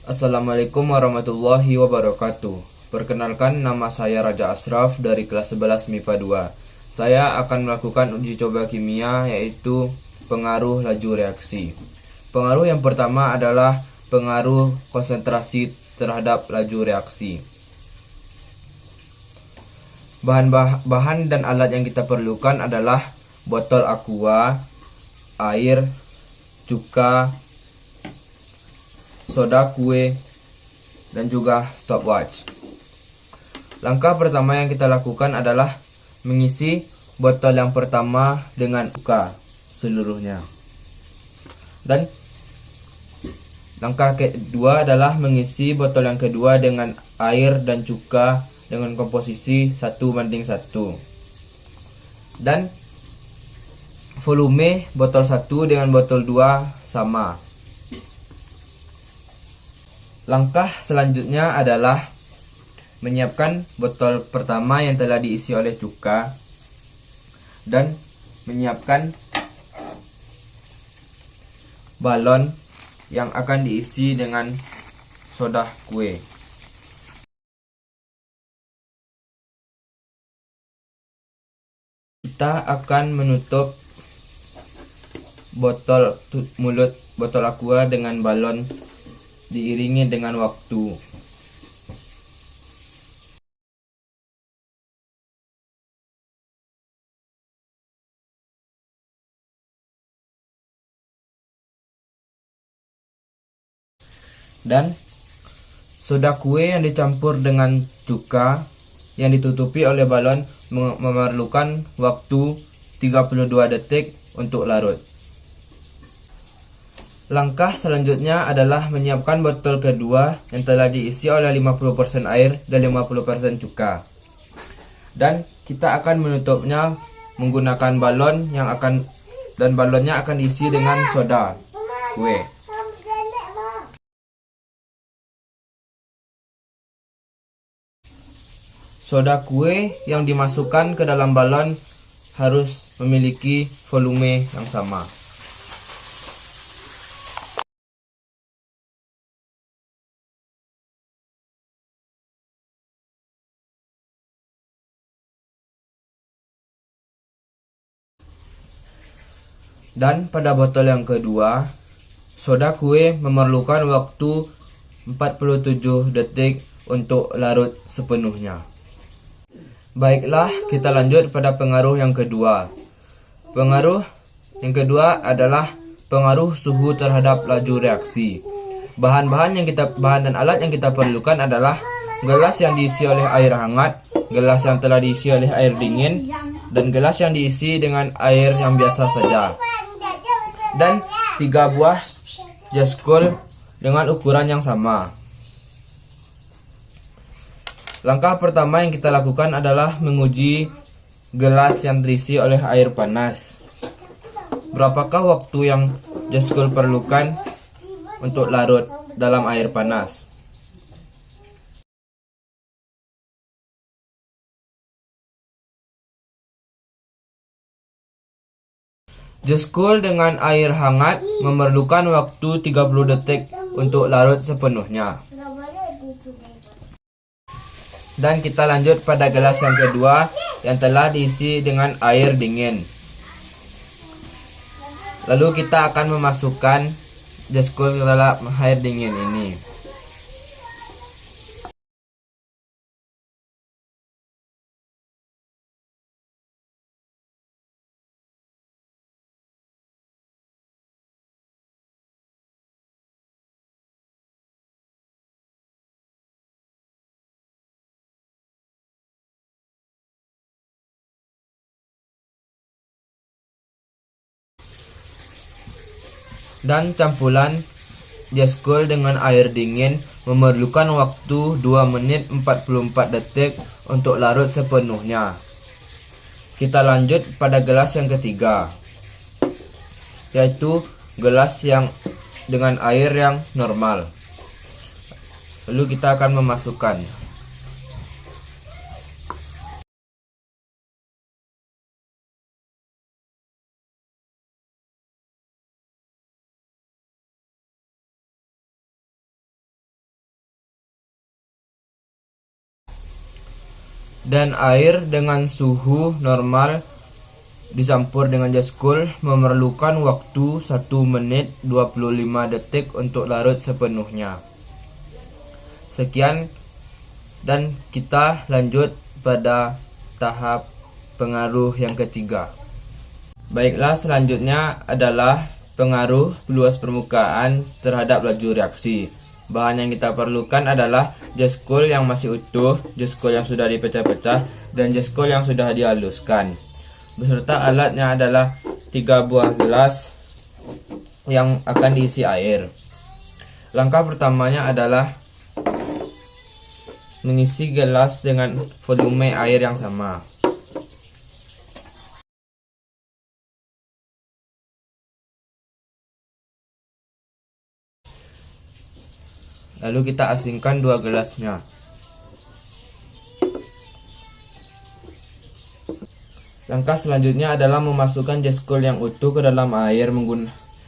Assalamualaikum warahmatullahi wabarakatuh. Perkenalkan, nama saya Raja Ashraf dari kelas 11 MIPA 2. Saya akan melakukan uji coba kimia, yaitu pengaruh laju reaksi. Pengaruh yang pertama adalah pengaruh konsentrasi terhadap laju reaksi. Bahan dan alat yang kita perlukan adalah botol aqua, air, cuka, soda kue, dan juga stopwatch. Langkah pertama yang kita lakukan adalah mengisi botol yang pertama dengan cuka seluruhnya. Dan langkah kedua adalah mengisi botol yang kedua dengan air dan cuka dengan komposisi 1:1. Dan volume botol 1 dengan botol 2 sama. Langkah selanjutnya adalah menyiapkan botol pertama yang telah diisi oleh cuka dan menyiapkan balon yang akan diisi dengan soda kue. Kita akan menutup mulut botol aqua dengan balon diiringi dengan waktu. Dan soda kue yang dicampur dengan cuka yang ditutupi oleh balon memerlukan waktu 32 detik untuk larut. Langkah selanjutnya adalah menyiapkan botol kedua yang telah diisi oleh 50% air dan 50% cuka. Dan kita akan menutupnya menggunakan balon dan balonnya akan diisi dengan soda kue. Soda kue yang dimasukkan ke dalam balon harus memiliki volume yang sama. Dan pada botol yang kedua, soda kue memerlukan waktu 47 detik untuk larut sepenuhnya. Baiklah, kita lanjut pada pengaruh yang kedua. Pengaruh yang kedua adalah pengaruh suhu terhadap laju reaksi. Bahan dan alat yang kita perlukan adalah gelas yang diisi oleh air hangat, gelas yang telah diisi oleh air dingin, dan gelas yang diisi dengan air yang biasa saja. Dan 3 buah jaskol dengan ukuran yang sama. Langkah pertama yang kita lakukan adalah menguji gelas yang terisi oleh air panas. Berapakah waktu yang jaskol perlukan untuk larut dalam air panas? Jaskol dengan air hangat memerlukan waktu 30 detik untuk larut sepenuhnya. Dan kita lanjut pada gelas yang kedua yang telah diisi dengan air dingin. Lalu kita akan memasukkan jaskol ke dalam air dingin ini. Dan campuran jaskol dengan air dingin memerlukan waktu 2 menit 44 detik untuk larut sepenuhnya. Kita lanjut pada gelas yang ketiga, yaitu gelas yang dengan air yang normal. Lalu kita akan memasukkan dan air dengan suhu normal dicampur dengan J-School memerlukan waktu 1 menit 25 detik untuk larut sepenuhnya. Sekian, dan kita lanjut pada tahap pengaruh yang ketiga. Baiklah, selanjutnya adalah pengaruh luas permukaan terhadap laju reaksi. Bahan yang kita perlukan adalah J-School yang masih utuh, J-School yang sudah dipecah-pecah, dan J-School yang sudah dihaluskan. Beserta alatnya adalah 3 buah gelas yang akan diisi air. Langkah pertamanya adalah mengisi gelas dengan volume air yang sama. Lalu kita asingkan 2 gelasnya. Langkah selanjutnya adalah memasukkan J-School yang utuh ke dalam air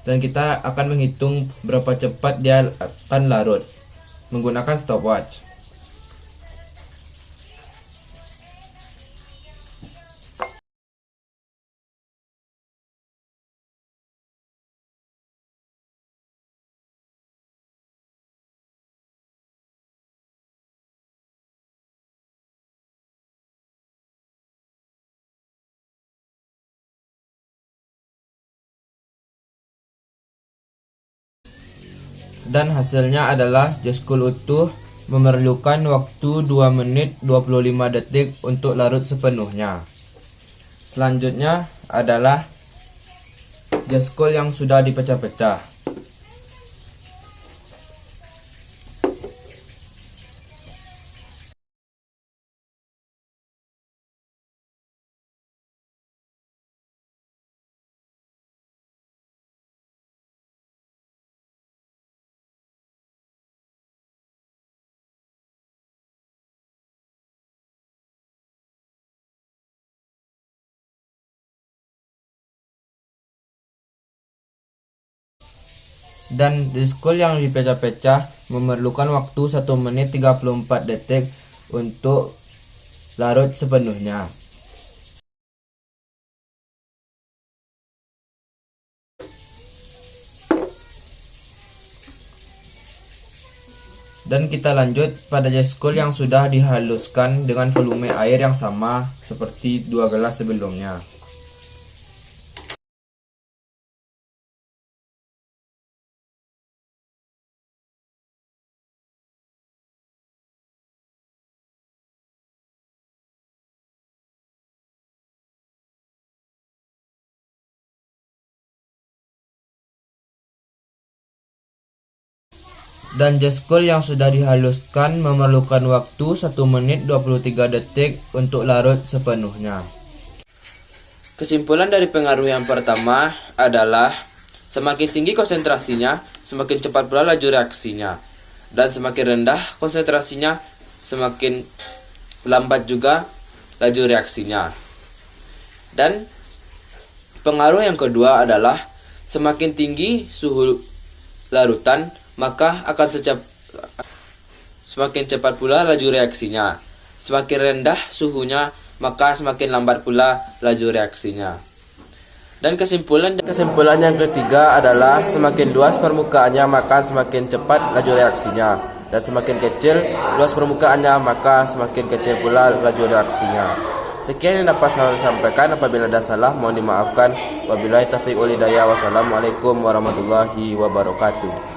dan kita akan menghitung berapa cepat dia akan larut menggunakan stopwatch. Dan hasilnya adalah J-School utuh memerlukan waktu 2 menit 25 detik untuk larut sepenuhnya. Selanjutnya adalah J-School yang sudah dipecah-pecah. Dan J-School yang dipecah-pecah memerlukan waktu 1 menit 34 detik untuk larut sepenuhnya. Dan kita lanjut pada J-School yang sudah dihaluskan dengan volume air yang sama seperti 2 gelas sebelumnya. Dan J-School yang sudah dihaluskan memerlukan waktu 1 menit 23 detik untuk larut sepenuhnya. Kesimpulan dari pengaruh yang pertama adalah semakin tinggi konsentrasinya, semakin cepat pula laju reaksinya. Dan semakin rendah konsentrasinya, semakin lambat juga laju reaksinya. Dan pengaruh yang kedua adalah semakin tinggi suhu larutan, maka semakin cepat pula laju reaksinya. Semakin rendah suhunya, maka semakin lambat pula laju reaksinya. Dan kesimpulan yang ketiga adalah semakin luas permukaannya, maka semakin cepat laju reaksinya. Dan semakin kecil luas permukaannya, maka semakin kecil pula laju reaksinya. Sekian yang dapat saya sampaikan. Apabila ada salah, mohon dimaafkan. Wabillahi taufiq wal hidayah. Wassalamualaikum warahmatullahi wabarakatuh.